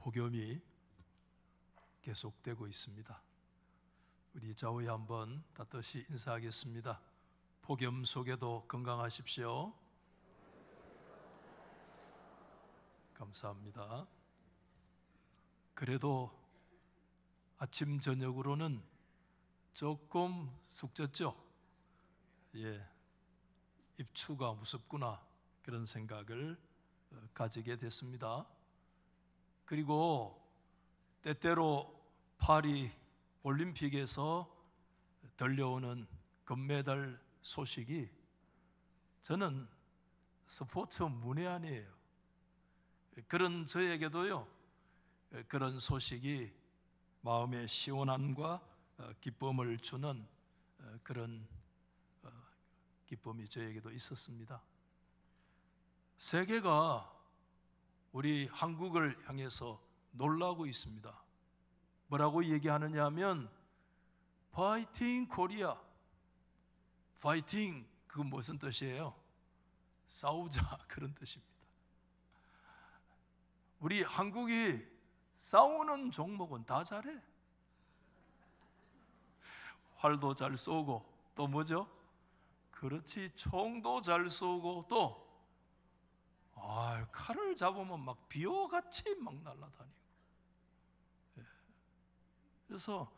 복염이 계속되고 있습니다. 우리 좌우에 한번 따뜻이 인사하겠습니다. 복염 속에도 건강하십시오. 감사합니다. 그래도 아침 저녁으로는 조금 숙졌죠? 입추가 무섭구나 그런 생각을 가지게 됐습니다. 그리고 때때로 파리 올림픽에서 들려오는 금메달 소식이 저는 스포츠 문외한이에요. 그런 저에게도요, 그런 소식이 마음의 시원함과 기쁨을 주는 그런 기쁨이 저에게도 있었습니다. 세계가 우리 한국을 향해서 놀라고 있습니다. 뭐라고 얘기하느냐 하면 파이팅 코리아. 파이팅, 그건 무슨 뜻이에요? 싸우자, 그런 뜻입니다. 우리 한국이 싸우는 종목은 다 잘해. 활도 잘 쏘고 또 뭐죠? 그렇지, 총도 잘 쏘고 또 칼을 잡으면 막 비호같이 막 날아다니고. 그래서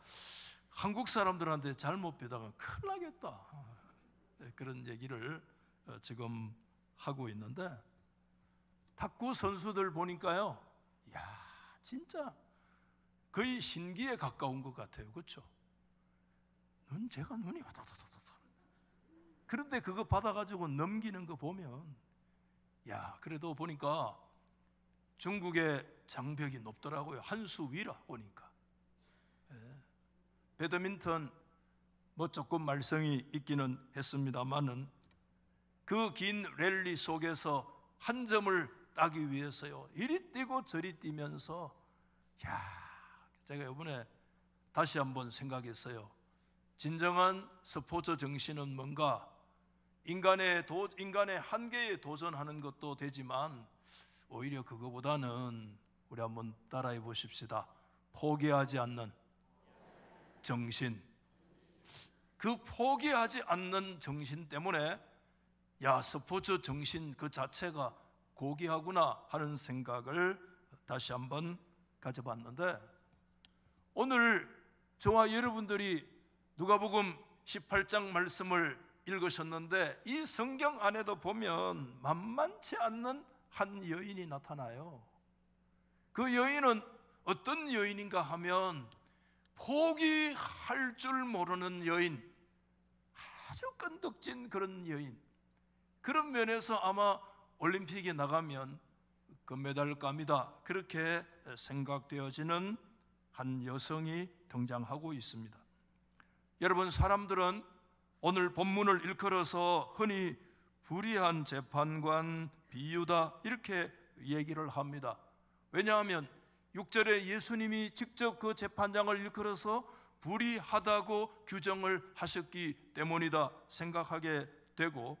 한국 사람들한테 잘못 배다가 큰일 나겠다, 그런 얘기를 지금 하고 있는데, 탁구 선수들 보니까요, 진짜 거의 신기에 가까운 것 같아요. 그렇죠? 제가 눈이 와다다다다. 그런데 그거 받아가지고 넘기는 거 보면, 그래도 보니까 중국의 장벽이 높더라고요. 한 수 위라 보니까. 배드민턴 조금 말썽이 있기는 했습니다만은 그 긴 랠리 속에서 한 점을 따기 위해서요, 이리 뛰고 저리 뛰면서, 제가 이번에 다시 한번 생각했어요. 진정한 스포츠 정신은 뭔가? 인간의 한계에 도전하는 것도 되지만 오히려 그거보다는 우리 한번 따라해 보십시다. 포기하지 않는 정신. 그 포기하지 않는 정신 때문에 스포츠 정신 그 자체가 고귀하구나 하는 생각을 다시 한번 가져봤는데, 오늘 저와 여러분들이 누가복음 18장 말씀을 읽으셨는데, 이 성경 안에도 보면 만만치 않는 한 여인이 나타나요. 그 여인은 어떤 여인인가 하면 포기할 줄 모르는 여인, 아주 끈덕진 그런 여인. 그런 면에서 아마 올림픽에 나가면 금메달감이다, 그렇게 생각되어지는 한 여성이 등장하고 있습니다. 여러분, 사람들은 오늘 본문을 일컬어서 흔히 불의한 재판관 비유다, 이렇게 얘기를 합니다. 왜냐하면 6절에 예수님이 직접 그 재판장을 일컬어서 불의하다고 규정을 하셨기 때문이다 생각하게 되고,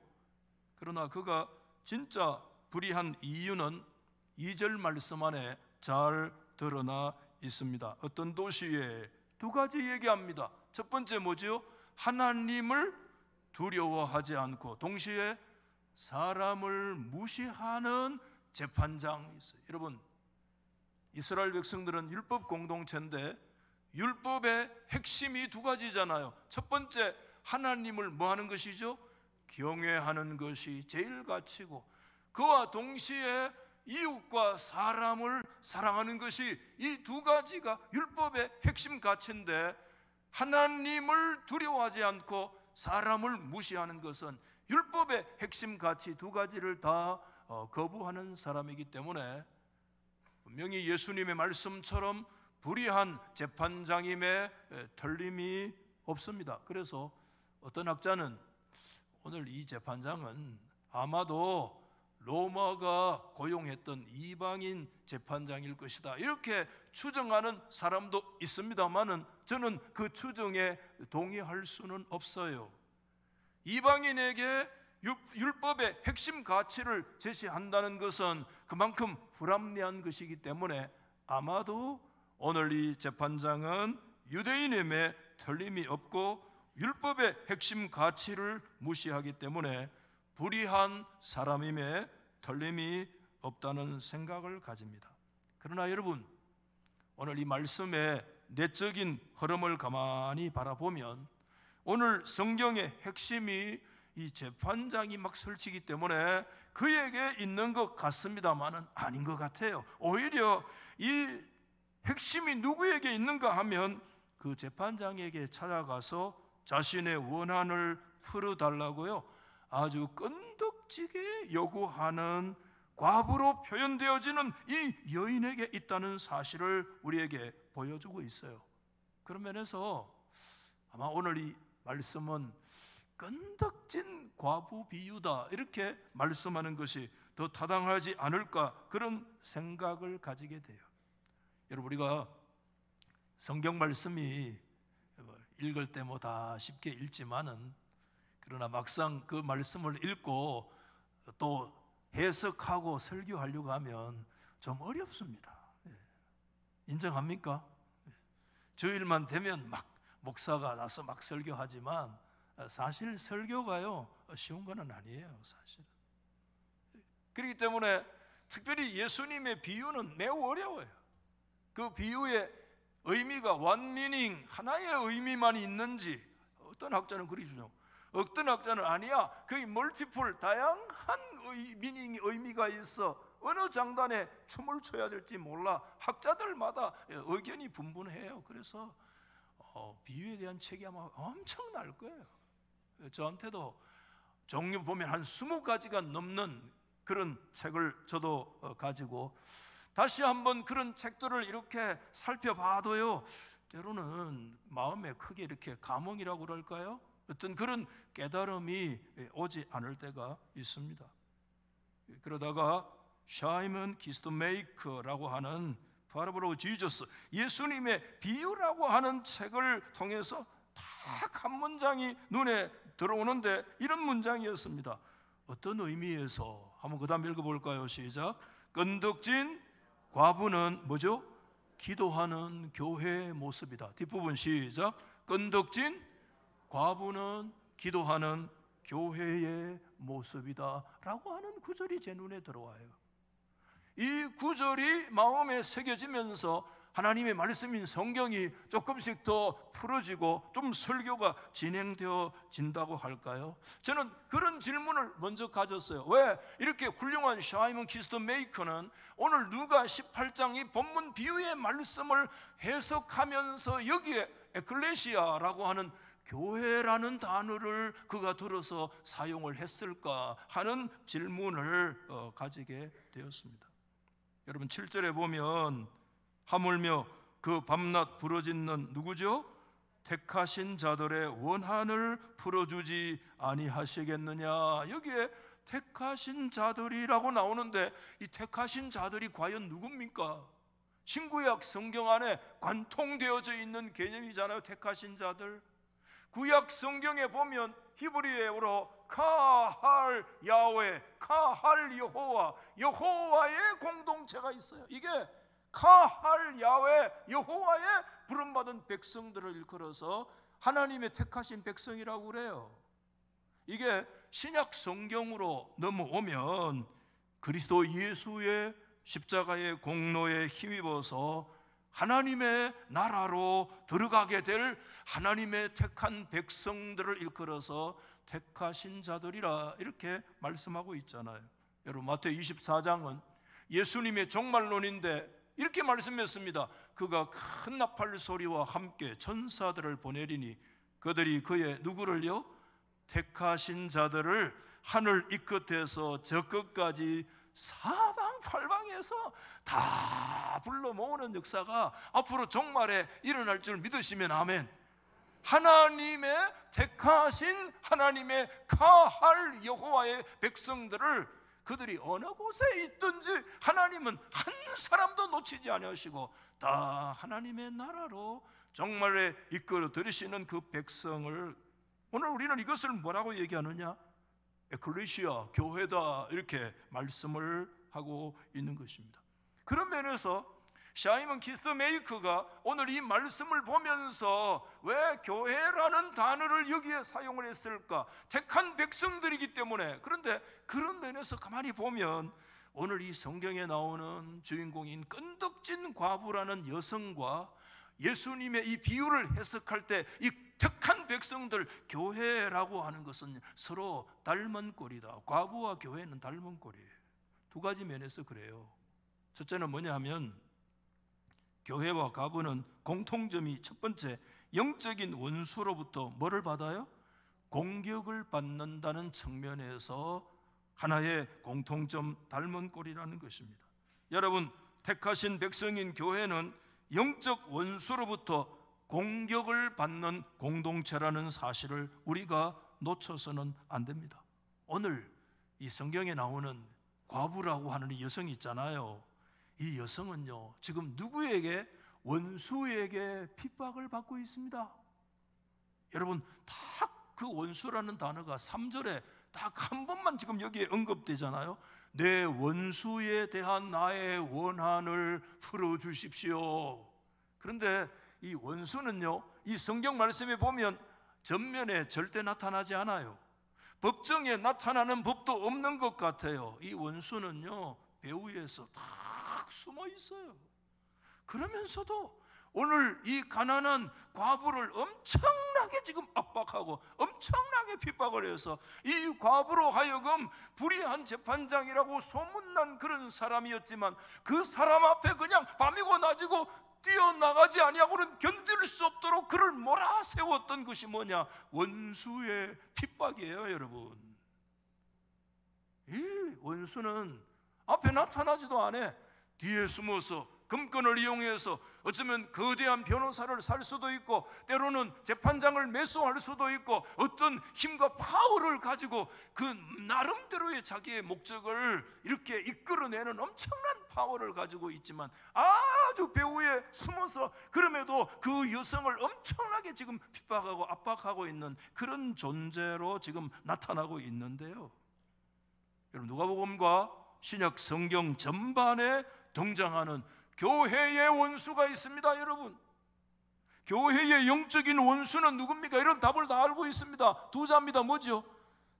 그러나 그가 진짜 불의한 이유는 2절 말씀 안에 잘 드러나 있습니다. 어떤 도시에 두 가지 얘기합니다. 첫 번째 뭐죠? 하나님을 두려워하지 않고 동시에 사람을 무시하는 재판장이 있어요. 여러분, 이스라엘 백성들은 율법 공동체인데 율법의 핵심이 두 가지잖아요. 첫 번째, 하나님을 뭐 하는 것이죠? 경외하는 것이 제일 가치고, 그와 동시에 이웃과 사람을 사랑하는 것이, 이 두 가지가 율법의 핵심 가치인데, 하나님을 두려워하지 않고 사람을 무시하는 것은 율법의 핵심 가치 두 가지를 다 거부하는 사람이기 때문에 분명히 예수님의 말씀처럼 불의한 재판장임에 틀림이 없습니다. 그래서 어떤 학자는 오늘 이 재판장은 아마도 로마가 고용했던 이방인 재판장일 것이다, 이렇게 추정하는 사람도 있습니다만은 저는 그 추정에 동의할 수는 없어요. 이방인에게 율법의 핵심 가치를 제시한다는 것은 그만큼 불합리한 것이기 때문에 아마도 오늘 이 재판장은 유대인임에 틀림이 없고 율법의 핵심 가치를 무시하기 때문에 불의한 사람임에 틀림이 없다는 생각을 가집니다. 그러나 여러분, 오늘 이 말씀의 내적인 흐름을 가만히 바라보면 오늘 성경의 핵심이 이 재판장이 막 설치기 때문에 그에게 있는 것 같습니다만은 아닌 것 같아요. 오히려 이 핵심이 누구에게 있는가 하면 그 재판장에게 찾아가서 자신의 원한을 풀어달라고요, 아주 끈덕지게 요구하는 과부로 표현되어지는 이 여인에게 있다는 사실을 우리에게 보여주고 있어요. 그런 면에서 아마 오늘 이 말씀은 끈덕진 과부 비유다, 이렇게 말씀하는 것이 더 타당하지 않을까, 그런 생각을 가지게 돼요. 여러분, 우리가 성경 말씀이 읽을 때 뭐 다 쉽게 읽지만은, 그러나 막상 그 말씀을 읽고 또 해석하고 설교하려고 하면 좀 어렵습니다. 인정합니까? 주일만 되면 막 목사가 나서 막 설교하지만 사실 설교가요 쉬운 건 아니에요, 사실. 그렇기 때문에 특별히 예수님의 비유는 매우 어려워요. 그 비유의 의미가 원미닝, 하나의 의미만 있는지, 어떤 학자는 그리 주죠. 어떤 학자는 아니야, 거의 멀티플, 다양한 미닝, 의미가 있어 어느 장단에 춤을 춰야 될지 몰라. 학자들마다 의견이 분분해요. 그래서 비유에 대한 책이 아마 엄청날 거예요. 저한테도 종류 보면 한 20가지가 넘는 그런 책을 저도 가지고 다시 한번 그런 책들을 이렇게 살펴봐도요, 때로는 마음에 크게 이렇게 감흥이라고 그럴까요? 어떤 그런 깨달음이 오지 않을 때가 있습니다. 그러다가 샤이먼 키스토메이커라고 하는 파라블 오브 지저스, 예수님의 비유라고 하는 책을 통해서 딱 한 문장이 눈에 들어오는데 이런 문장이었습니다. 어떤 의미에서 한번 그 다음 읽어볼까요? 시작. 끈덕진 과부는 뭐죠? 기도하는 교회의 모습이다. 뒷부분 시작. 끈덕진 과부는 기도하는 교회의 모습이다 라고 하는 구절이 제 눈에 들어와요. 이 구절이 마음에 새겨지면서 하나님의 말씀인 성경이 조금씩 더 풀어지고 좀 설교가 진행되어진다고 할까요? 저는 그런 질문을 먼저 가졌어요. 왜 이렇게 훌륭한 샤이먼 키스토메이커는 오늘 누가 18장 이 본문 비유의 말씀을 해석하면서 여기에 에클레시아라고 하는 교회라는 단어를 그가 들어서 사용을 했을까 하는 질문을 가지게 되었습니다. 여러분, 7절에 보면 하물며 그 밤낮 부르짖는 누구죠? 택하신 자들의 원한을 풀어주지 아니하시겠느냐. 여기에 택하신 자들이라고 나오는데 이 택하신 자들이 과연 누굽니까? 신구약 성경 안에 관통되어져 있는 개념이잖아요. 택하신 자들. 구약 성경에 보면 히브리어로 카할 야훼, 카할 여호와, 여호와의 공동체가 있어요. 이게 카할 야훼, 여호와의 부름받은 백성들을 일컬어서 하나님의 택하신 백성이라고 그래요. 이게 신약 성경으로 넘어오면 그리스도 예수의 십자가의 공로에 힘입어서 하나님의 나라로 들어가게 될 하나님의 택한 백성들을 일컬어서 택하신 자들이라 이렇게 말씀하고 있잖아요. 여러분, 마태복음 24장은 예수님의 종말론인데 이렇게 말씀했습니다. 그가 큰 나팔 소리와 함께 천사들을 보내리니 그들이 그의 누구를요? 택하신 자들을 하늘 이 끝에서 저 끝까지 사방팔방에서 다 불러 모으는 역사가 앞으로 종말에 일어날 줄 믿으시면 아멘. 하나님의 택하신 하나님의 카할 여호와의 백성들을 그들이 어느 곳에 있든지 하나님은 한 사람도 놓치지 아니하시고 다 하나님의 나라로 정말에 이끌어 들이시는 그 백성을 오늘 우리는 이것을 뭐라고 얘기하느냐? 에클레시아, 교회다 이렇게 말씀을 하고 있는 것입니다. 그런 면에서 샤이먼 키스메이커가 오늘 이 말씀을 보면서 왜 교회라는 단어를 여기에 사용을 했을까? 택한 백성들이기 때문에. 그런데 그런 면에서 가만히 보면 오늘 이 성경에 나오는 주인공인 끈덕진 과부라는 여성과 예수님의 이 비유를 해석할 때 이 택한 백성들, 교회라고 하는 것은 서로 닮은 꼴이다. 과부와 교회는 닮은 꼴이에요. 두 가지 면에서 그래요. 첫째는 뭐냐 하면 교회와 과부는 공통점이, 첫 번째, 영적인 원수로부터 뭐를 받아요? 공격을 받는다는 측면에서 하나의 공통점, 닮은 꼴이라는 것입니다. 여러분, 택하신 백성인 교회는 영적 원수로부터 공격을 받는 공동체라는 사실을 우리가 놓쳐서는 안 됩니다. 오늘 이 성경에 나오는 과부라고 하는 이 여성이 있잖아요. 이 여성은요, 지금 누구에게? 원수에게 핍박을 받고 있습니다. 여러분, 딱 그 원수라는 단어가 3절에 딱 한 번만 지금 여기에 언급되잖아요. 내 원수에 대한 나의 원한을 풀어주십시오. 그런데 이 원수는요, 이 성경 말씀에 보면 전면에 절대 나타나지 않아요. 법정에 나타나는 법도 없는 것 같아요. 이 원수는요, 배후에서 딱 숨어 있어요. 그러면서도 오늘 이 가난한 과부를 엄청나게 지금 압박하고 엄청나게 핍박을 해서 이 과부로 하여금 불의한 재판장이라고 소문난 그런 사람이었지만 그 사람 앞에 그냥 밤이고 낮이고 뛰어나가지 아니하고는 견딜 수 없도록 그를 몰아세웠던 것이 뭐냐? 원수의 핍박이에요, 여러분. 이 원수는 앞에 나타나지도 않아. 뒤에 숨어서 금권을 이용해서 어쩌면 거대한 변호사를 살 수도 있고, 때로는 재판장을 매수할 수도 있고, 어떤 힘과 파워를 가지고 그 나름대로의 자기의 목적을 이렇게 이끌어내는 엄청난 파워를 가지고 있지만 아주 배후에 숨어서 그럼에도 그 여성을 엄청나게 지금 핍박하고 압박하고 있는 그런 존재로 지금 나타나고 있는데요. 여러분, 누가복음과 신약 성경 전반에 등장하는 교회의 원수가 있습니다. 여러분, 교회의 영적인 원수는 누굽니까? 이런 답을 다 알고 있습니다. 두 자입니다. 뭐죠?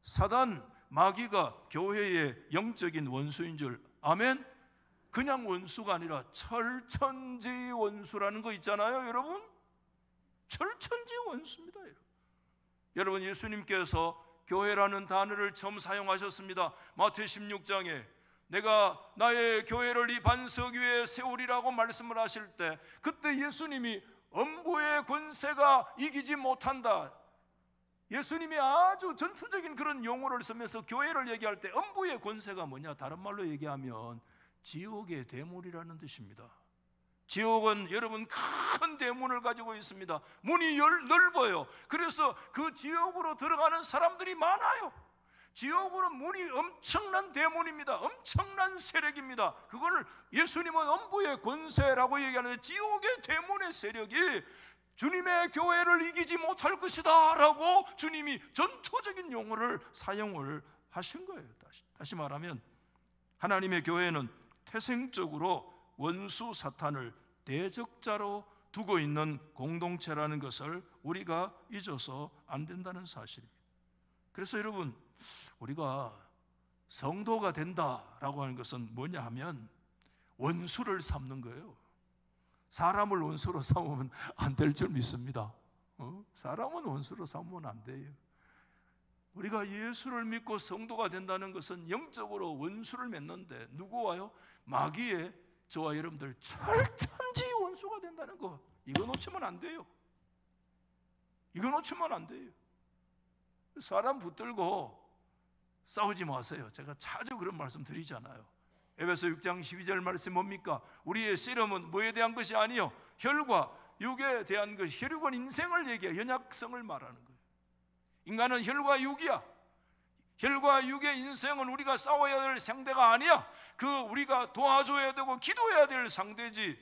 사단, 마귀가 교회의 영적인 원수인 줄. 아멘? 그냥 원수가 아니라 철천지 원수라는 거 있잖아요, 여러분. 철천지 원수입니다. 여러분, 예수님께서 교회라는 단어를 처음 사용하셨습니다. 마태 16장에 내가 나의 교회를 이 반석 위에 세우리라고 말씀을 하실 때, 그때 예수님이 음부의 권세가 이기지 못한다, 예수님이 아주 전투적인 그런 용어를 쓰면서 교회를 얘기할 때 음부의 권세가 뭐냐? 다른 말로 얘기하면 지옥의 대문이라는 뜻입니다. 지옥은 여러분 큰 대문을 가지고 있습니다. 문이 넓어요. 그래서 그 지옥으로 들어가는 사람들이 많아요. 지옥으로 문이 엄청난 대문입니다. 엄청난 세력입니다. 그거를 예수님은 음부의 권세라고 얘기하는데, 지옥의 대문의 세력이 주님의 교회를 이기지 못할 것이다 라고 주님이 전투적인 용어를 사용을 하신 거예요. 다시 말하면 하나님의 교회는 태생적으로 원수 사탄을 대적자로 두고 있는 공동체라는 것을 우리가 잊어서 안 된다는 사실입니다. 그래서 여러분, 우리가 성도가 된다라고 하는 것은 뭐냐 하면 원수를 삼는 거예요. 사람을 원수로 삼으면 안 될 줄 믿습니다. 사람은 원수로 삼으면 안 돼요. 우리가 예수를 믿고 성도가 된다는 것은 영적으로 원수를 맺는데, 누구와요? 마귀의, 저와 여러분들 철천지 원수가 된다는 거, 이거 놓치면 안 돼요. 이거 놓치면 안 돼요. 사람 붙들고 싸우지 마세요. 제가 자주 그런 말씀 드리잖아요. 에베소 6장 12절 말씀 뭡니까? 우리의 씨름은 뭐에 대한 것이 아니요, 혈과 육에 대한 것. 혈육은 인생을 얘기해요. 연약성을 말하는 거예요. 인간은 혈과 육이야. 혈과 육의 인생은 우리가 싸워야 될 상대가 아니야. 그 우리가 도와줘야 되고 기도해야 될 상대지,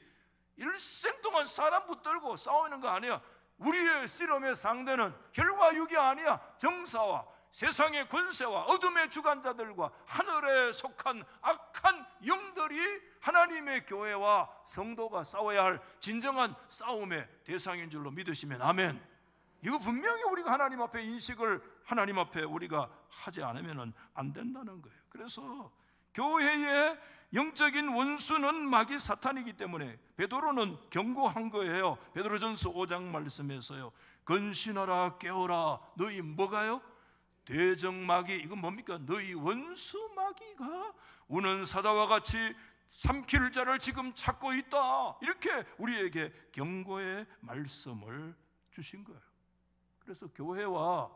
일생 동안 사람 붙들고 싸우는 거 아니야. 우리의 씨름의 상대는 혈과 육이 아니야. 정사와 세상의 권세와 어둠의 주관자들과 하늘에 속한 악한 영들이 하나님의 교회와 성도가 싸워야 할 진정한 싸움의 대상인 줄로 믿으시면 아멘. 이거 분명히 우리가 하나님 앞에 인식을 하나님 앞에 우리가 하지 않으면 안 된다는 거예요. 그래서 교회의 영적인 원수는 마귀 사탄이기 때문에 베드로는 경고한 거예요. 베드로전서 5장 말씀에서요, 근신하라 깨어라. 너희 뭐가요? 대적마귀, 이건 뭡니까? 너희 원수 마귀가 우는 사자와 같이 삼킬 자를 지금 찾고 있다. 이렇게 우리에게 경고의 말씀을 주신 거예요. 그래서 교회와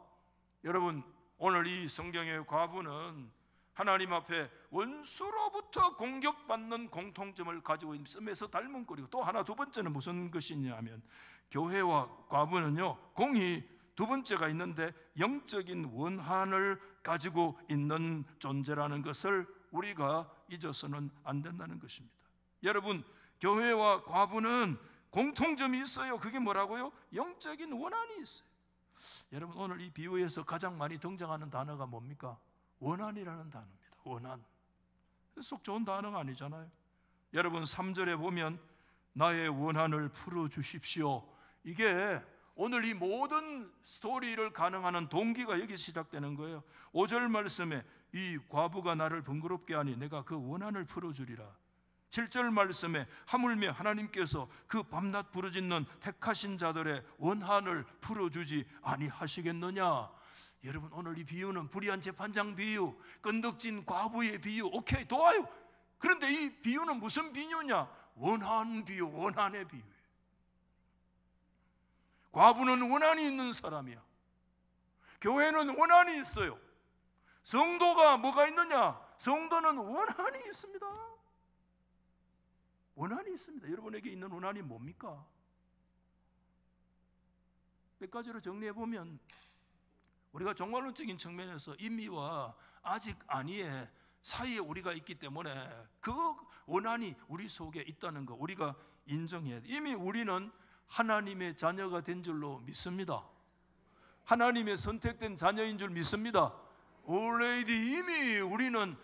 여러분, 오늘 이 성경의 과부는 하나님 앞에 원수로부터 공격받는 공통점을 가지고 있음에서 닮은 꼴이고, 또 하나 두 번째는 무슨 것이냐면, 교회와 과부는요, 공이 두 번째가 있는데 영적인 원한을 가지고 있는 존재라는 것을 우리가 잊어서는 안 된다는 것입니다. 여러분, 교회와 과부는 공통점이 있어요. 그게 뭐라고요? 영적인 원한이 있어요. 여러분, 오늘 이 비유에서 가장 많이 등장하는 단어가 뭡니까? 원한이라는 단어입니다. 원한. 속 좋은 단어가 아니잖아요. 여러분, 3절에 보면 나의 원한을 풀어주십시오. 이게 오늘 이 모든 스토리를 가능하는 동기가 여기 시작되는 거예요. 5절 말씀에 이 과부가 나를 번거롭게 하니 내가 그 원한을 풀어주리라. 7절 말씀에 하물며 하나님께서 그 밤낮 부르짖는 택하신 자들의 원한을 풀어주지 아니하시겠느냐. 여러분, 오늘 이 비유는 불의한 재판장 비유, 끈덕진 과부의 비유, 오케이, 좋아요. 그런데 이 비유는 무슨 비유냐? 원한 비유, 원한의 비유예요. 과부는 원한이 있는 사람이야. 교회는 원한이 있어요. 성도가 뭐가 있느냐? 성도는 원한이 있습니다. 원한이 있습니다. 여러분에게 있는 원한이 뭡니까? 몇 가지로 정리해 보면, 우리가 종말론적인 측면에서 임의와 아직 아니의 사이에 우리가 있기 때문에 그 원한이 우리 속에 있다는 거 우리가 인정해야 돼. 이미 우리는 하나님의 자녀가 된 줄로 믿습니다. 하나님의 선택된 자녀인 줄 믿습니다. already 이미 우리는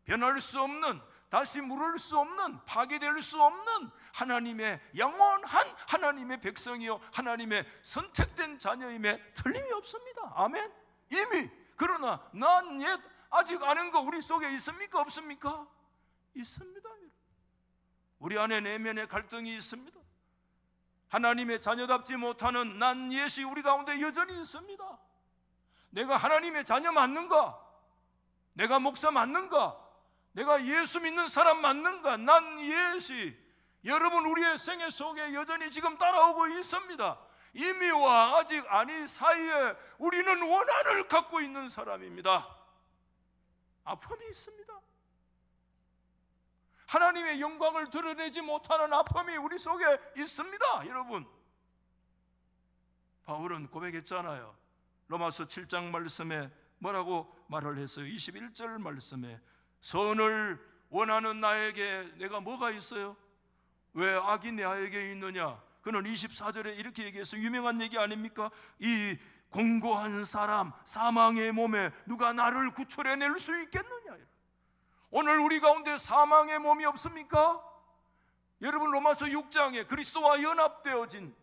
변할 수 없는, 다시 물을 수 없는, 파괴될 수 없는 하나님의 영원한 하나님의 백성이요 하나님의 선택된 자녀임에 틀림이 없습니다. 아멘. 이미. 그러나 난 옛 아직 아는 거 우리 속에 있습니까? 없습니까? 있습니다. 우리 안에 내면의 갈등이 있습니다. 하나님의 자녀답지 못하는 난 옛이 우리 가운데 여전히 있습니다. 내가 하나님의 자녀 맞는가? 내가 목사 맞는가? 내가 예수 믿는 사람 맞는가? 난 옛이 여러분 우리의 생애 속에 여전히 지금 따라오고 있습니다. 이미와 아직 아니 사이에 우리는 원한을 갖고 있는 사람입니다. 아픔이 있습니다. 하나님의 영광을 드러내지 못하는 아픔이 우리 속에 있습니다. 여러분, 바울은 고백했잖아요. 로마서 7장 말씀에 뭐라고 말을 했어요? 21절 말씀에 선을 원하는 나에게 내가 뭐가 있어요? 왜 악이 나에게 있느냐? 그는 24절에 이렇게 얘기해서 유명한 얘기 아닙니까? 이 공고한 사람 사망의 몸에 누가 나를 구출해낼 수 있겠느냐? 오늘 우리 가운데 사망의 몸이 없습니까? 여러분, 로마서 6장에 그리스도와 연합되어진,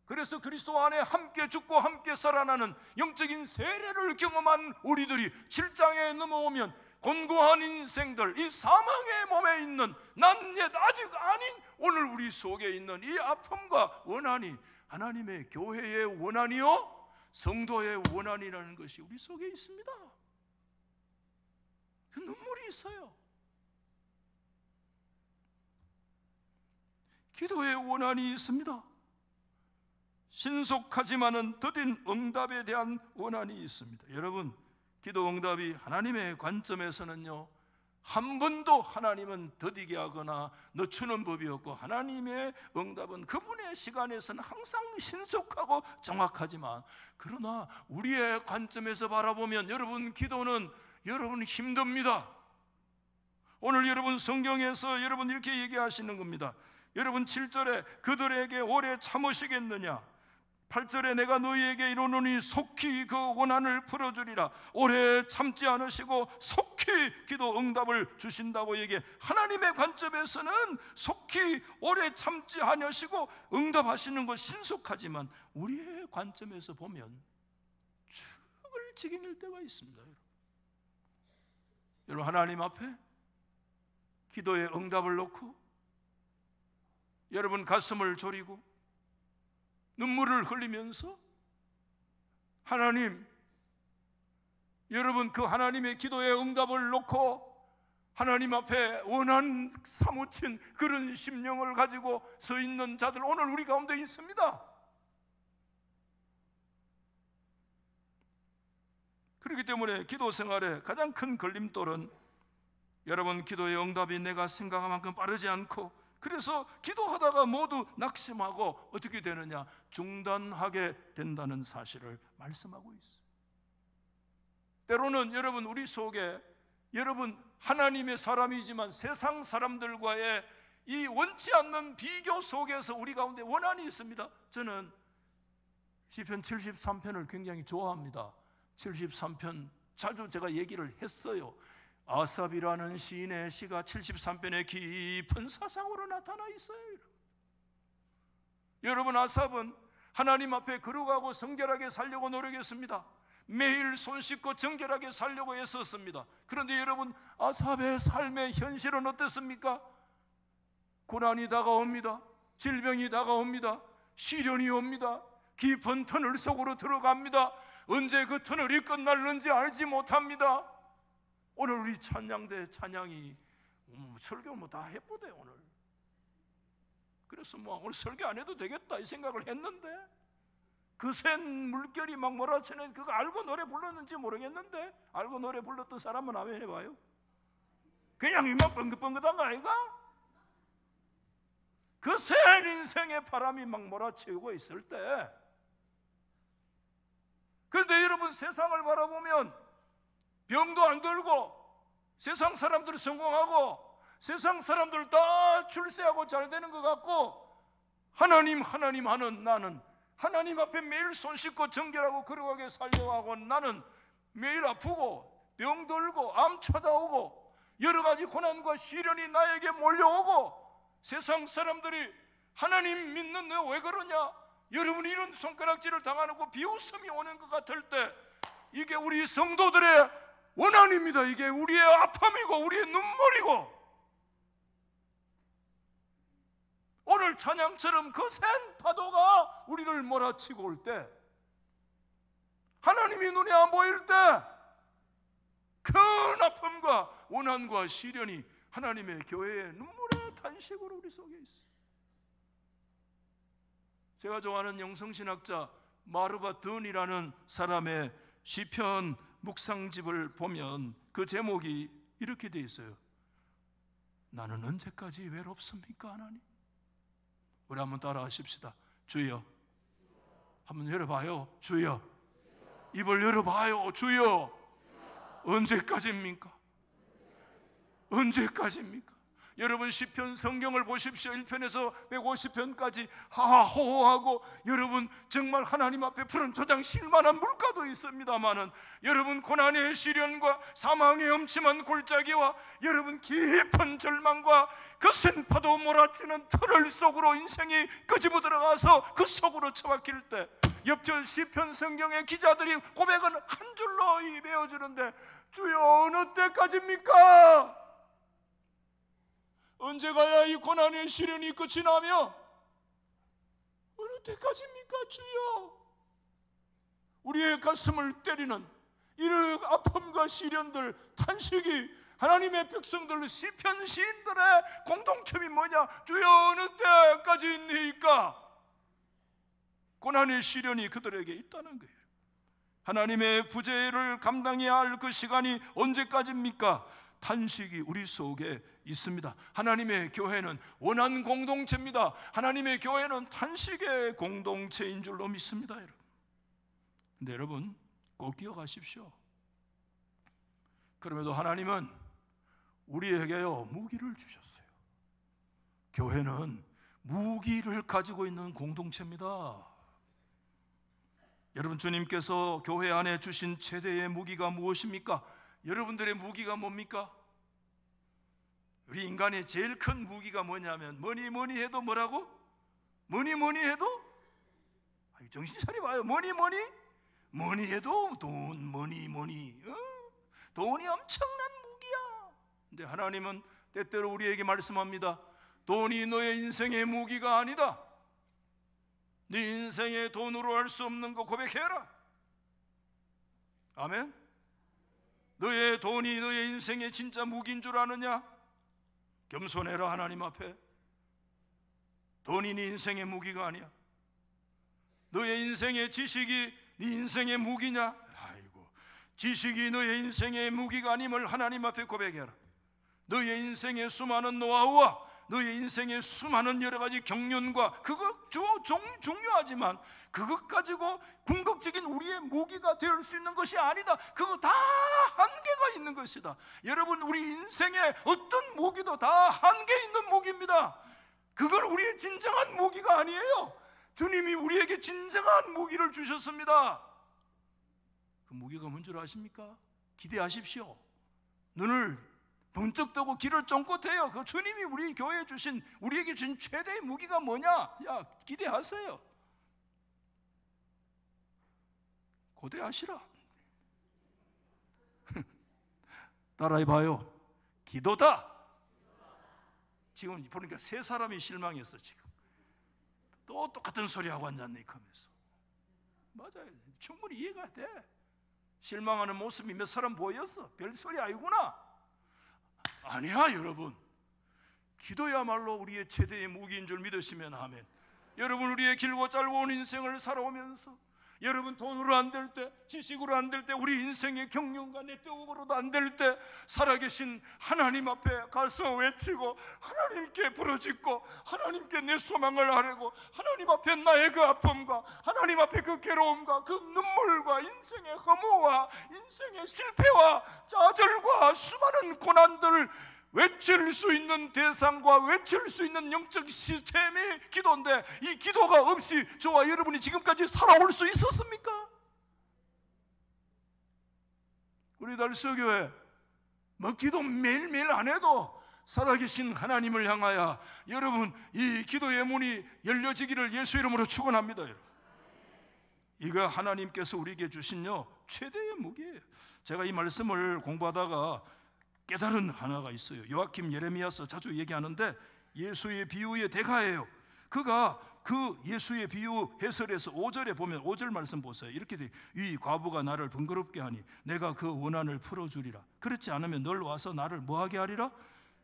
그래서 그리스도 안에 함께 죽고 함께 살아나는 영적인 세례를 경험한 우리들이 7장에 넘어오면 곤고한 인생들, 이 사망의 몸에 있는 난 옛 아직 아닌 오늘 우리 속에 있는 이 아픔과 원한이 하나님의 교회의 원한이요 성도의 원한이라는 것이 우리 속에 있습니다. 눈물이 있어요. 기도의 원한이 있습니다. 신속하지만은 더딘 응답에 대한 원한이 있습니다. 여러분, 기도 응답이 하나님의 관점에서는요 한 번도 하나님은 더디게 하거나 늦추는 법이 없고, 하나님의 응답은 그분의 시간에서는 항상 신속하고 정확하지만, 그러나 우리의 관점에서 바라보면 여러분 기도는 여러분 힘듭니다. 오늘 여러분 성경에서 여러분 이렇게 얘기하시는 겁니다. 여러분 7절에 그들에게 오래 참으시겠느냐? 8절에 내가 너희에게 이르노니 속히 그 원한을 풀어주리라. 오래 참지 않으시고 속히 기도 응답을 주신다고 얘기해. 하나님의 관점에서는 속히 오래 참지 않으시고 응답하시는 것 신속하지만 우리의 관점에서 보면 죽을 지경일 때가 있습니다. 여러분, 하나님 앞에 기도의 응답을 놓고 여러분 가슴을 졸이고 눈물을 흘리면서 하나님, 여러분 그 하나님의 기도의 응답을 놓고 하나님 앞에 원한 사무친 그런 심령을 가지고 서 있는 자들 오늘 우리 가운데 있습니다. 그렇기 때문에 기도 생활의 가장 큰 걸림돌은 여러분 기도의 응답이 내가 생각한 만큼 빠르지 않고, 그래서 기도하다가 모두 낙심하고 어떻게 되느냐? 중단하게 된다는 사실을 말씀하고 있어요. 때로는 여러분 우리 속에 여러분 하나님의 사람이지만 세상 사람들과의 이 원치 않는 비교 속에서 우리 가운데 원한이 있습니다. 저는 시편 73편을 굉장히 좋아합니다. 73편 자주 제가 얘기를 했어요. 아삽이라는 시인의 시가 73편의 깊은 사상으로 나타나 있어요. 여러분, 아삽은 하나님 앞에 거룩하고 정결하게 살려고 노력했습니다. 매일 손 씻고 정결하게 살려고 애썼습니다. 그런데 여러분, 아삽의 삶의 현실은 어땠습니까? 고난이 다가옵니다. 질병이 다가옵니다. 시련이 옵니다. 깊은 터널 속으로 들어갑니다. 언제 그 터널이 끝날는지 알지 못합니다. 오늘 우리 찬양대 찬양이 설교 다 해보대 오늘. 그래서 오늘 설교 안 해도 되겠다 이 생각을 했는데, 그 센 물결이 막 몰아치는 그거 알고 노래 불렀는지 모르겠는데, 알고 노래 불렀던 사람은 아멘 해봐요. 그냥 이만 뻥긋뻥긋한 거 아이가? 그 센 인생의 바람이 막 몰아치우고 있을 때, 그런데 여러분 세상을 바라보면 병도 안 들고 세상 사람들 성공하고 세상 사람들 다 출세하고 잘 되는 것 같고, 하나님 하는 나는 하나님 앞에 매일 손 씻고 정결하고 거룩하게 살려고 하고, 나는 매일 아프고 병 들고 암 찾아오고 여러 가지 고난과 시련이 나에게 몰려오고, 세상 사람들이 하나님 믿는 너 왜 그러냐, 여러분이 이런 손가락질을 당하고 비웃음이 오는 것 같을 때, 이게 우리 성도들의 원한입니다. 이게 우리의 아픔이고 우리의 눈물이고, 오늘 찬양처럼 그 센 파도가 우리를 몰아치고 올 때, 하나님이 눈에 안 보일 때 큰 아픔과 원한과 시련이 하나님의 교회의 눈물의 탄식으로 우리 속에 있어요. 제가 좋아하는 영성신학자 마르바 든이라는 사람의 시편 묵상집을 보면 그 제목이 이렇게 돼 있어요. 나는 언제까지 외롭습니까 하나님? 우리 한번 따라 하십시다. 주여. 한번 열어봐요. 주여. 입을 열어봐요. 주여. 언제까지입니까? 언제까지입니까? 여러분 시편 성경을 보십시오. 1편에서 150편까지 하하호호하고, 여러분 정말 하나님 앞에 푸른 초장 실만한 물가도 있습니다마는, 여러분 고난의 시련과 사망의 엄침한 골짜기와 여러분 깊은 절망과 그 센 파도 몰아치는 터널 속으로 인생이 끄집어 들어가서 그 속으로 처박힐 때, 옆편 시편 성경의 기자들이 고백은 한 줄로 외워주는데, 주여 어느 때까지입니까? 언제 가야 이 고난의 시련이 끝이 나며 어느 때까지입니까 주여? 우리의 가슴을 때리는 이런 아픔과 시련들, 탄식이 하나님의 백성들, 시편 시인들의 공동점이 뭐냐? 주여 어느 때까지입니까? 고난의 시련이 그들에게 있다는 거예요. 하나님의 부재를 감당해야 할 그 시간이 언제까지입니까? 탄식이 우리 속에 있습니다. 하나님의 교회는 원한 공동체입니다. 하나님의 교회는 탄식의 공동체인 줄로 믿습니다. 여러분. 근데 여러분 꼭 기억하십시오. 그럼에도 하나님은 우리에게요 무기를 주셨어요. 교회는 무기를 가지고 있는 공동체입니다. 여러분, 주님께서 교회 안에 주신 최대의 무기가 무엇입니까? 여러분들의 무기가 뭡니까? 우리 인간의 제일 큰 무기가 뭐냐면 뭐니 해도 뭐라고? 뭐니 해도? 정신 차려봐요. 뭐니 해도 돈, 뭐니 돈이 엄청난 무기야. 근데 하나님은 때때로 우리에게 말씀합니다. 돈이 너의 인생의 무기가 아니다. 네 인생의 돈으로 할 수 없는 거 고백해라. 아멘. 너의 돈이 너의 인생의 진짜 무기인 줄 아느냐? 겸손해라. 하나님 앞에. 돈이 네 인생의 무기가 아니야. 너의 인생의 지식이 네 인생의 무기냐? 아이고, 지식이 너의 인생의 무기가 아님을 하나님 앞에 고백해라. 너의 인생의 수많은 노하우와 너의 인생의 수많은 여러 가지 경륜과 그거 중요하지만 그것 가지고 궁극적인 우리의 무기가 될 수 있는 것이 아니다. 그거 다 한계가 있는 것이다. 여러분, 우리 인생에 어떤 무기도 다 한계 있는 무기입니다. 그건 우리의 진정한 무기가 아니에요. 주님이 우리에게 진정한 무기를 주셨습니다. 그 무기가 뭔 줄 아십니까? 기대하십시오. 눈을 번쩍 뜨고 귀를 쫑긋해요. 그 주님이 우리 교회에 주신, 우리에게 주신 최대의 무기가 뭐냐? 야, 기대하세요. 고대하시라. 따라해봐요. 기도다. 지금 보니까 세 사람이 실망했어. 지금 또 똑같은 소리 하고 앉았네 하면서. 맞아요. 충분히 이해가 돼. 실망하는 모습이 몇 사람 보였어. 별소리 아니구나. 아니야. 여러분, 기도야말로 우리의 최대의 무기인 줄 믿으시면 아멘. 여러분, 우리의 길고 짧은 인생을 살아오면서 여러분, 돈으로 안 될 때, 지식으로 안 될 때, 우리 인생의 경륜과 네트워크로도 안 될 때 살아계신 하나님 앞에 가서 외치고 하나님께 부르짖고 하나님께 내 소망을 아뢰고 하나님 앞에 나의 그 아픔과 하나님 앞에 그 괴로움과 그 눈물과 인생의 허무와 인생의 실패와 좌절과 수많은 고난들을 외칠 수 있는 대상과 외칠 수 있는 영적 시스템이 기도인데, 이 기도가 없이 저와 여러분이 지금까지 살아올 수 있었습니까? 우리 달서교회 뭐 기도 매일매일 안 해도 살아계신 하나님을 향하여 여러분, 이 기도의 문이 열려지기를 예수 이름으로 축원합니다. 여러분, 이거 하나님께서 우리에게 주신 최대의 무기예요. 제가 이 말씀을 공부하다가 깨달은 하나가 있어요. 요아킴 예레미야서 자주 얘기하는데 예수의 비유의 대가예요. 그가 그 예수의 비유 해설에서 5절에 보면 5절 말씀 보세요. 이렇게 돼. 이 과부가 나를 번거롭게 하니 내가 그 원한을 풀어주리라. 그렇지 않으면 널 와서 나를 뭐하게 하리라?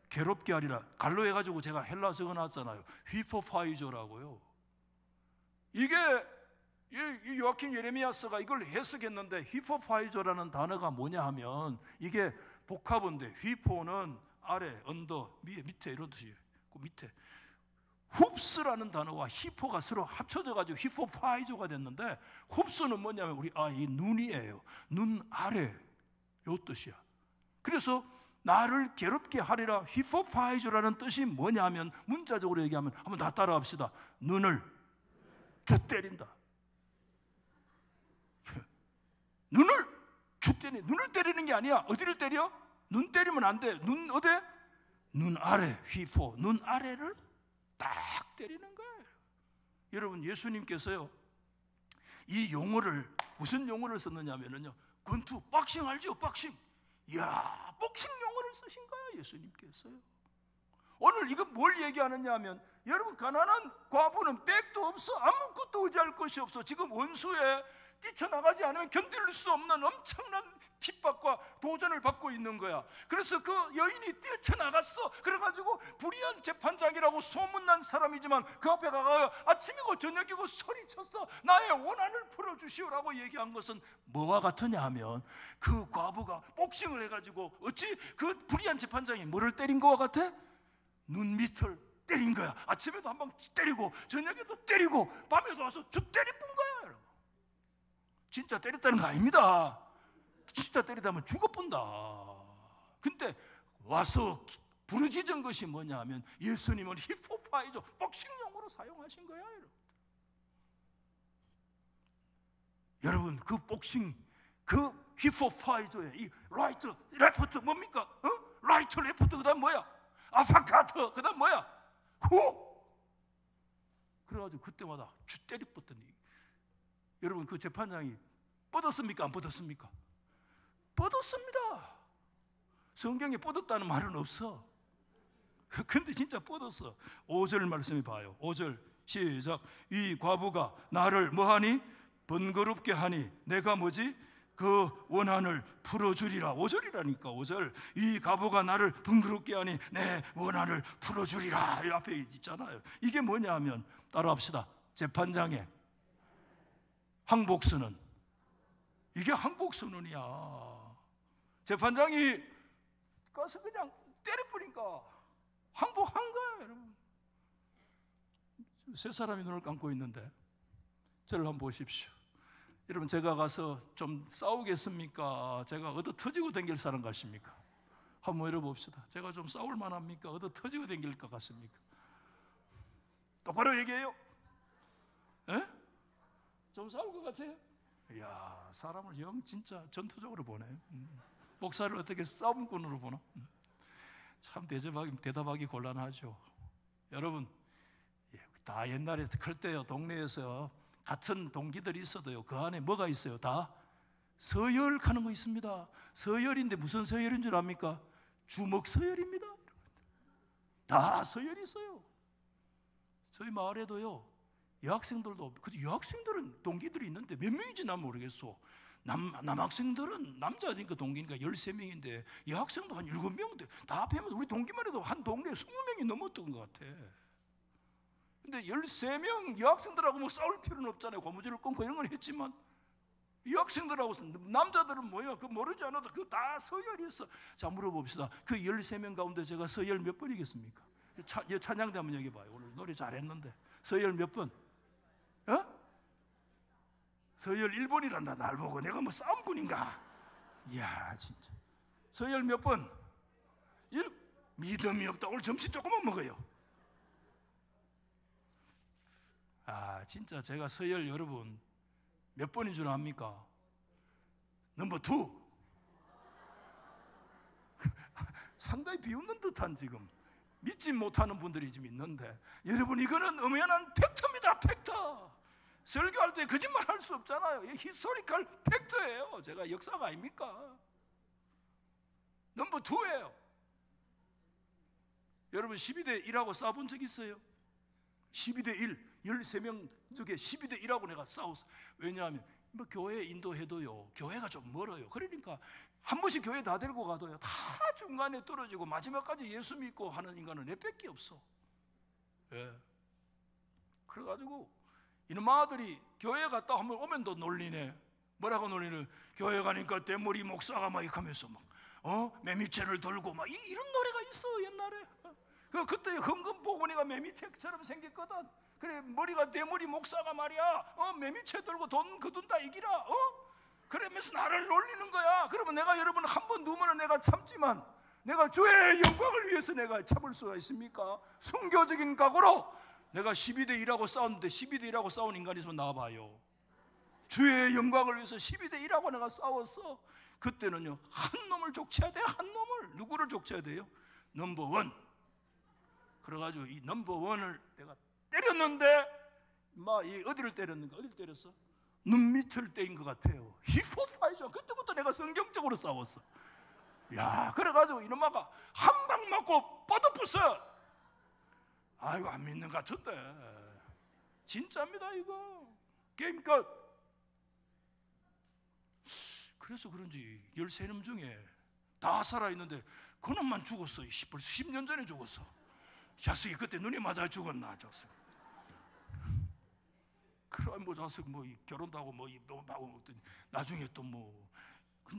괴롭게 하리라. 갈로 해가지고 제가 헬라 적어놨잖아요. 휘포파이조라고요. 이게 이 요아킴 예레미야서가 이걸 해석했는데, 휘포파이조라는 단어가 뭐냐 하면 이게 복합어인데, 휘포는 아래, 언더, 밑에 이런 뜻이에요. 그 밑에 흡스라는 단어와 히포가 서로 합쳐져 가지고 히포파이조가 됐는데, 흡스는 뭐냐면 이 눈이에요. 눈 아래, 요 뜻이야. 그래서 나를 괴롭게 하리라. 히포파이조라는 뜻이 뭐냐면, 문자적으로 얘기하면 한번 다 따라합시다. 눈을 주 때린다. 눈을 주 때리는, 눈을 때리는 게 아니야. 어디를 때려? 눈 때리면 안 돼. 눈 어디? 눈 아래, 휘포, 눈 아래를 딱 때리는 거예요. 여러분, 예수님께서요, 이 용어를, 무슨 용어를 썼느냐면요, 권투, 박싱 알죠? 박싱. 이야, 복싱 용어를 쓰신 거예요, 예수님께서요. 오늘 이거 뭘 얘기하느냐 하면, 여러분, 가난한 과부는 백도 없어. 아무것도 의지할 것이 없어. 지금 원수에 뛰쳐나가지 않으면 견딜 수 없는 엄청난 핍박과 도전을 받고 있는 거야. 그래서 그 여인이 뛰쳐나갔어. 그래가지고 불의한 재판장이라고 소문난 사람이지만 그 앞에 가서 아침이고 저녁이고 소리쳤어. 나의 원한을 풀어주시오라고 얘기한 것은 뭐와 같으냐 하면, 그 과부가 복싱을 해가지고 어찌 그 불의한 재판장이 뭐를 때린 거와 같아? 눈 밑을 때린 거야. 아침에도 한 번 때리고 저녁에도 때리고 밤에도 와서 주 때리뿐 거야. 여러분, 진짜 때렸다는 거 아닙니다. 진짜 때리다면 죽어본다. 근데 와서 부르짖은 것이 뭐냐 하면, 예수님은 히포파이조, 복싱용으로 사용하신 거야. 여러분, 그 복싱, 그 힙합 파이저의 이 라이트, 레프트 뭡니까? 라이트, 레프트, 그 다음 뭐야? 아파카트, 그 다음 뭐야? 후! 그래가지고 그때마다 주 때리 뻗더니, 여러분, 그 재판장이 뻗었습니까? 안 뻗었습니까? 뻗었습니다. 성경에 뻗었다는 말은 없어. 근데 진짜 뻗었어. 5절 말씀해 봐요. 5절 시작. 이 과부가 나를 뭐하니? 번거롭게 하니 내가 뭐지? 그 원한을 풀어주리라. 5절이라니까. 5절. 이 과부가 나를 번거롭게 하니 내 원한을 풀어주리라. 이 앞에 있잖아요. 이게 뭐냐 하면, 따라합시다. 재판장의 항복선언. 이게 항복선언이야. 재판장이 가서 그냥 때려버리니까 항복한 거야, 여러분. 세 사람이 눈을 감고 있는데 저를 한번 보십시오. 여러분, 제가 가서 좀 싸우겠습니까? 제가 얻어 터지고 댕길 사람 같습니까? 한번 열어봅시다. 제가 좀 싸울 만합니까? 얻어 터지고 댕길 것 같습니까? 똑바로 얘기해요. 에? 좀 싸울 것 같아요? 이야, 사람을 영 진짜 전투적으로 보네. 목사를 어떻게 싸움꾼으로 보나? 참 대답하기 곤란하죠. 여러분, 다 옛날에 클 때요, 동네에서 같은 동기들이 있어도요, 그 안에 뭐가 있어요? 다 서열하는 거 있습니다. 서열인데 무슨 서열인 줄 압니까? 주먹 서열입니다. 다 서열이 있어요. 저희 마을에도요, 여학생들도, 여학생들은 동기들이 있는데 몇 명인지 난 모르겠어. 남학생들은 남자니까 동기니까 13명인데 여학생도 한 7명, 다 합하면 우리 동기만 해도 한 동네에 20명이 넘었던 것 같아. 근데 13명 여학생들하고 뭐 싸울 필요는 없잖아요. 고무줄을 끊고 이런 걸 했지만, 여학생들하고 남자들은 뭐야? 그거 모르지 않아도 그거 다 서열이 있어. 자, 물어봅시다. 그 13명 가운데 제가 서열 몇 번이겠습니까? 찬양대 한번 여기 봐요. 오늘 노래 잘했는데 서열 몇 번? 서열 1번이란다. 날 보고 내가 뭐 싸움꾼인가? 이야, 진짜. 서열 몇 번? 1. 믿음이 없다. 오늘 점심 조금만 먹어요. 아, 진짜 제가 서열 여러분 몇 번인 줄 압니까? 넘버 2. 상당히 비웃는 듯한, 지금 믿지 못하는 분들이 지금 있는데, 여러분, 이거는 엄연한 팩트입니다. 팩트. 설교할 때 거짓말 할 수 없잖아요. 이 히스토리컬 팩트예요. 제가 역사가 아닙니까? 넘버 2예요. 여러분, 12대 1하고 싸워본 적 있어요? 12대 1, 13명 중에 12대 1하고 내가 싸웠어. 왜냐하면 뭐 교회 인도해도요, 교회가 좀 멀어요. 그러니까 한 번씩 교회 다 데리고 가도요, 다 중간에 떨어지고 마지막까지 예수 믿고 하는 인간은 내 뺏기 없어. 예. 그래가지고 이놈 아들이 교회 갔다 하면 오면 더 놀리네. 뭐라고 놀리는? 교회 가니까 대머리 목사가 막 이렇게 하면서 막 매미채를 들고 막 이런 노래가 있어, 옛날에. 그때 헌금 보고니가 매미채처럼 생겼거든. 그래, 머리가 대머리 목사가 말이야, 매미채 들고 돈 거둔다 이기라, 그러면서 나를 놀리는 거야. 그러면 내가, 여러분, 한 번 누우면 내가 참지만, 내가 주의 영광을 위해서 내가 참을 수가 있습니까? 순교적인 각오로 내가 12대 1하고 싸웠는데, 12대 1하고 싸운 인간이 있으면 나와봐요. 주의 영광을 위해서 12대 1하고 내가 싸웠어. 그때는요, 한 놈을 족쳐야 돼. 한 놈을. 누구를 족쳐야 돼요? 넘버 1. 그래가지고 이 넘버 1을 내가 때렸는데, 이 어디를 때렸는가? 어디를 때렸어? 눈밑을 때린 것 같아요. 힙합파이죠. 그때부터 내가 성경적으로 싸웠어. 야, 그래가지고 이놈아가 한 방 맞고 뻗어붙어. 아이고, 안 믿는 것 같은데. 진짜입니다, 이거. 게임 끝. 그래서 그런지 13놈 중에 다 살아있는데 그놈만 죽었어. 벌써 10년 전에 죽었어. 자식이 그때 눈이 맞아 죽었나, 자식. 그래, 뭐 자식 뭐 결혼도 하고 뭐 나중에 또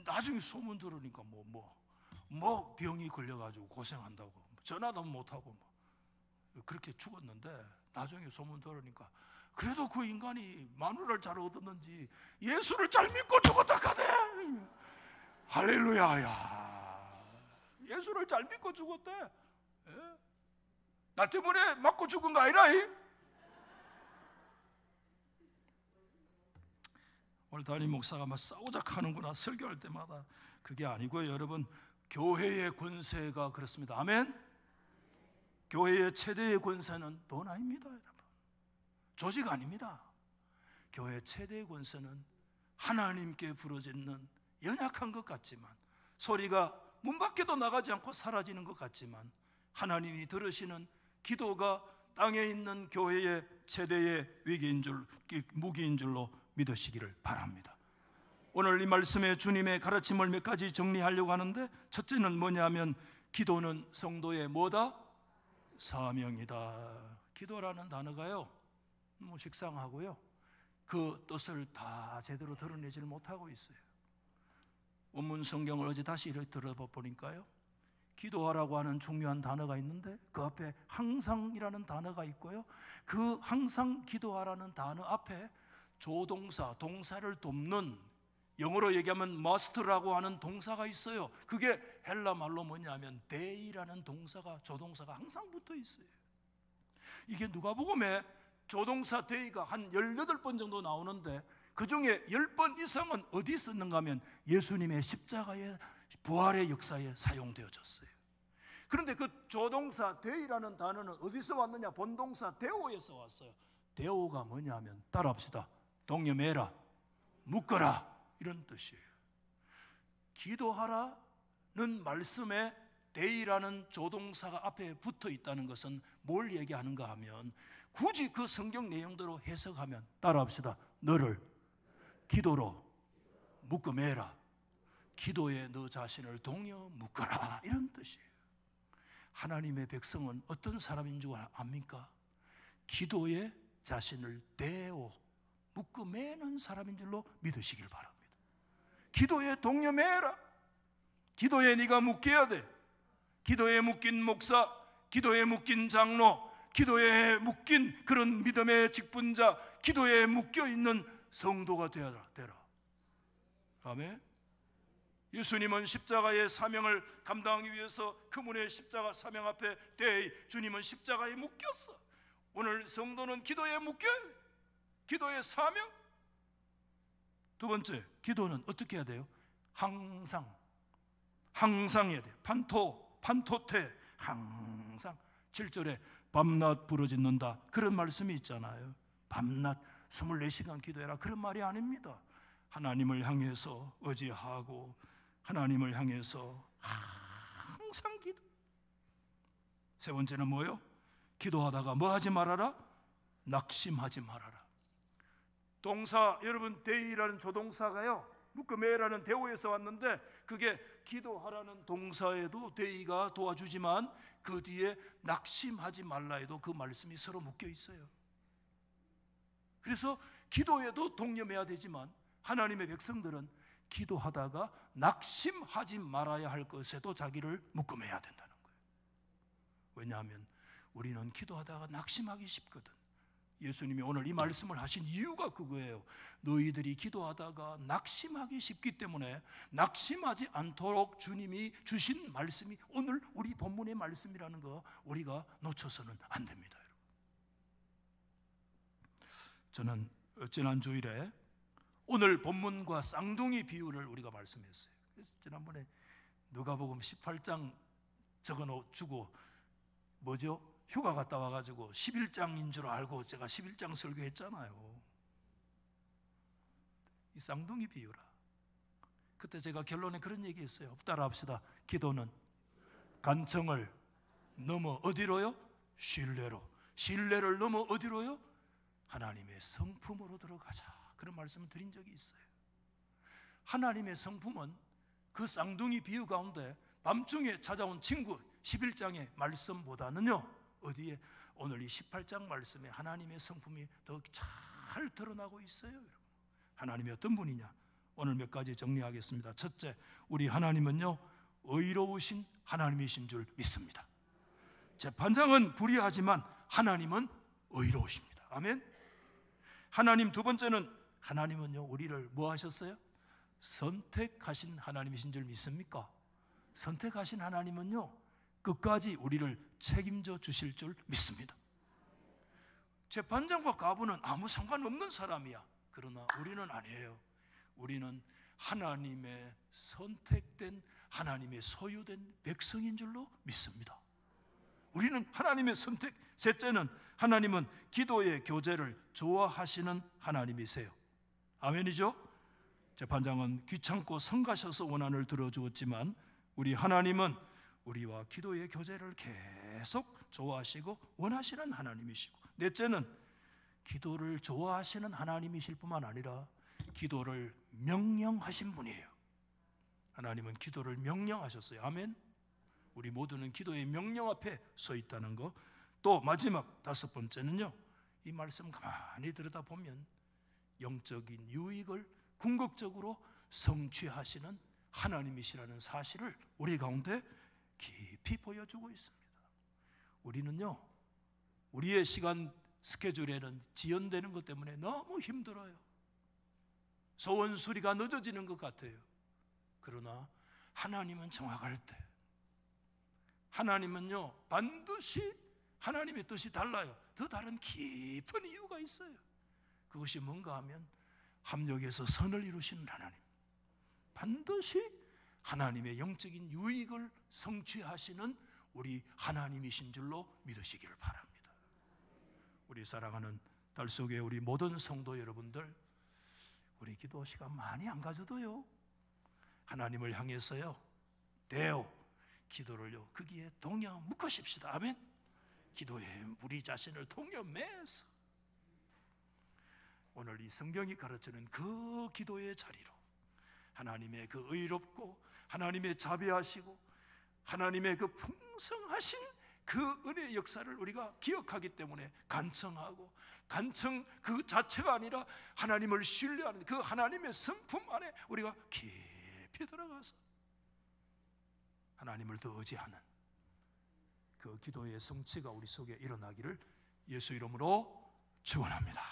나중에 소문 들으니까 뭐 병이 걸려가지고 고생한다고, 전화도 못하고 그렇게 죽었는데, 나중에 소문 들으니까 그래도 그 인간이 마누라를 잘 얻었는지 예수를 잘 믿고 죽었다 카네. 할렐루야야. 예수를 잘 믿고 죽었대. 예? 나 때문에 맞고 죽은 거 아니라. 오늘 담임 목사가 막 싸우자 하는구나 설교할 때마다. 그게 아니고요, 여러분. 교회의 권세가 그렇습니다. 아멘. 교회의 최대의 권세는 돈 아닙니다, 여러분. 조직 아닙니다. 교회의 최대의 권세는 하나님께 부르짖는 연약한 것 같지만, 소리가 문 밖에도 나가지 않고 사라지는 것 같지만, 하나님이 들으시는 기도가 땅에 있는 교회의 최대의 위기인 줄, 무기인 줄로 믿으시기를 바랍니다. 오늘 이 말씀에 주님의 가르침을 몇 가지 정리하려고 하는데, 첫째는 뭐냐면 기도는 성도의 뭐다? 사명이다. 기도라는 단어가요, 식상하고요, 그 뜻을 다 제대로 드러내지를 못하고 있어요. 원문 성경을 어제 다시 이렇게 들어보니까요, 기도하라고 하는 중요한 단어가 있는데 그 앞에 항상이라는 단어가 있고요, 그 항상 기도하라는 단어 앞에 조동사, 동사를 돕는, 영어로 얘기하면 must라고 하는 동사가 있어요. 그게 헬라 말로 뭐냐면 day라는 동사가, 조동사가 항상 붙어 있어요. 이게 누가복음에 조동사 day가 한 18번 정도 나오는데 그 중에 10번 이상은 어디 썼는가 하면 예수님의 십자가의 부활의 역사에 사용되어졌어요. 그런데 그 조동사 day라는 단어는 어디서 왔느냐? 본동사 데오에서 왔어요. 데오가 뭐냐면, 따라합시다. 동여매라, 묶어라, 이런 뜻이에요. 기도하라는 말씀에 day라는 조동사가 앞에 붙어 있다는 것은 뭘 얘기하는가 하면, 굳이 그 성경 내용대로 해석하면, 따라합시다. 너를 기도로 묶어매라, 기도에 너 자신을 동여 묶어라, 이런 뜻이에요. 하나님의 백성은 어떤 사람인 줄 압니까? 기도에 자신을 대어 묶어매는 사람인 줄로 믿으시길 바랍니다. 기도에 동여매라. 기도에 네가 묶여야 돼. 기도에 묶인 목사, 기도에 묶인 장로, 기도에 묶인 그런 믿음의 직분자, 기도에 묶여있는 성도가 되라. 아멘. 예수님은 십자가의 사명을 감당하기 위해서 그분의 십자가 사명 앞에 대해 주님은 십자가에 묶였어. 오늘 성도는 기도에 묶여요. 기도의 사명. 두 번째, 기도는 어떻게 해야 돼요? 항상 해야 돼요. 판토테, 항상. 7절에 밤낮 부르짖는다, 그런 말씀이 있잖아요. 밤낮 24시간 기도해라, 그런 말이 아닙니다. 하나님을 향해서 의지하고 하나님을 향해서 항상 기도. 세 번째는 뭐예요? 기도하다가 뭐 하지 말아라? 낙심하지 말아라. 동사, 여러분 데이라는 조동사가요, 묶어매라는 대오에서 왔는데 그게 기도하라는 동사에도 데이가 도와주지만 그 뒤에 낙심하지 말라에도 그 말씀이 서로 묶여 있어요. 그래서 기도에도 동념해야 되지만 하나님의 백성들은 기도하다가 낙심하지 말아야 할 것에도 자기를 묶어매야 된다는 거예요. 왜냐하면 우리는 기도하다가 낙심하기 쉽거든. 예수님이 오늘 이 말씀을 하신 이유가 그거예요. 너희들이 기도하다가 낙심하기 쉽기 때문에 낙심하지 않도록 주님이 주신 말씀이 오늘 우리 본문의 말씀이라는 거 우리가 놓쳐서는 안 됩니다. 저는 지난 주일에 오늘 본문과 쌍둥이 비유를 우리가 말씀했어요. 지난번에 누가복음 18장 적어주고 뭐죠? 휴가 갔다 와가지고 11장인 줄 알고 제가 11장 설교했잖아요. 이 쌍둥이 비유라. 그때 제가 결론에 그런 얘기했어요. 따라합시다. 기도는 간청을 넘어 어디로요? 신뢰로. 신뢰를 넘어 어디로요? 하나님의 성품으로 들어가자. 그런 말씀을 드린 적이 있어요. 하나님의 성품은 그 쌍둥이 비유 가운데 밤중에 찾아온 친구 11장의 말씀보다는요, 어디에? 오늘 이 18장 말씀에 하나님의 성품이 더 잘 드러나고 있어요. 하나님이 어떤 분이냐? 오늘 몇 가지 정리하겠습니다. 첫째, 우리 하나님은요, 의로우신 하나님이신 줄 믿습니다. 재판장은 불의하지만 하나님은 의로우십니다. 아멘. 하나님, 두 번째는 하나님은요, 우리를 뭐 하셨어요? 선택하신 하나님이신 줄 믿습니까? 선택하신 하나님은요, 끝까지 우리를 책임져 주실 줄 믿습니다. 재판장과 과부는 아무 상관없는 사람이야. 그러나 우리는 아니에요. 우리는 하나님의 선택된, 하나님의 소유된 백성인 줄로 믿습니다. 우리는 하나님의 선택. 셋째는 하나님은 기도의 교제를 좋아하시는 하나님이세요. 아멘이죠? 재판장은 귀찮고 성가셔서 원한을 들어주었지만 우리 하나님은 우리와 기도의 교제를 계속 좋아하시고 원하시는 하나님이시고, 넷째는 기도를 좋아하시는 하나님이실 뿐만 아니라 기도를 명령하신 분이에요. 하나님은 기도를 명령하셨어요. 아멘. 우리 모두는 기도의 명령 앞에 서 있다는 거. 또 마지막 다섯 번째는요, 이 말씀 가만히 들여다보면 영적인 유익을 궁극적으로 성취하시는 하나님이시라는 사실을 우리 가운데 깊이 보여주고 있습니다. 우리는요, 우리의 시간 스케줄에는 지연되는 것 때문에 너무 힘들어요. 소원 수리가 늦어지는 것 같아요. 그러나 하나님은 정확할 때, 하나님은요 반드시 하나님의 뜻이 달라요. 더 다른 깊은 이유가 있어요. 그것이 뭔가 하면 합력해서 선을 이루시는 하나님, 반드시 하나님의 영적인 유익을 성취하시는 우리 하나님이신 줄로 믿으시기를 바랍니다. 우리 사랑하는 달속의 우리 모든 성도 여러분들, 우리 기도 시간 많이 안 가져도요, 하나님을 향해서요 대오 기도를요 거기에 동여 묶으십시다. 아멘. 기도에 우리 자신을 동여 매서 오늘 이 성경이 가르치는 그 기도의 자리로 하나님의 그 의롭고 하나님의 자비하시고 하나님의 그 풍성하신 그 은혜의 역사를 우리가 기억하기 때문에 간청하고, 간청 그 자체가 아니라 하나님을 신뢰하는 그 하나님의 성품 안에 우리가 깊이 들어가서 하나님을 더 의지하는 그 기도의 성취가 우리 속에 일어나기를 예수 이름으로 축원합니다.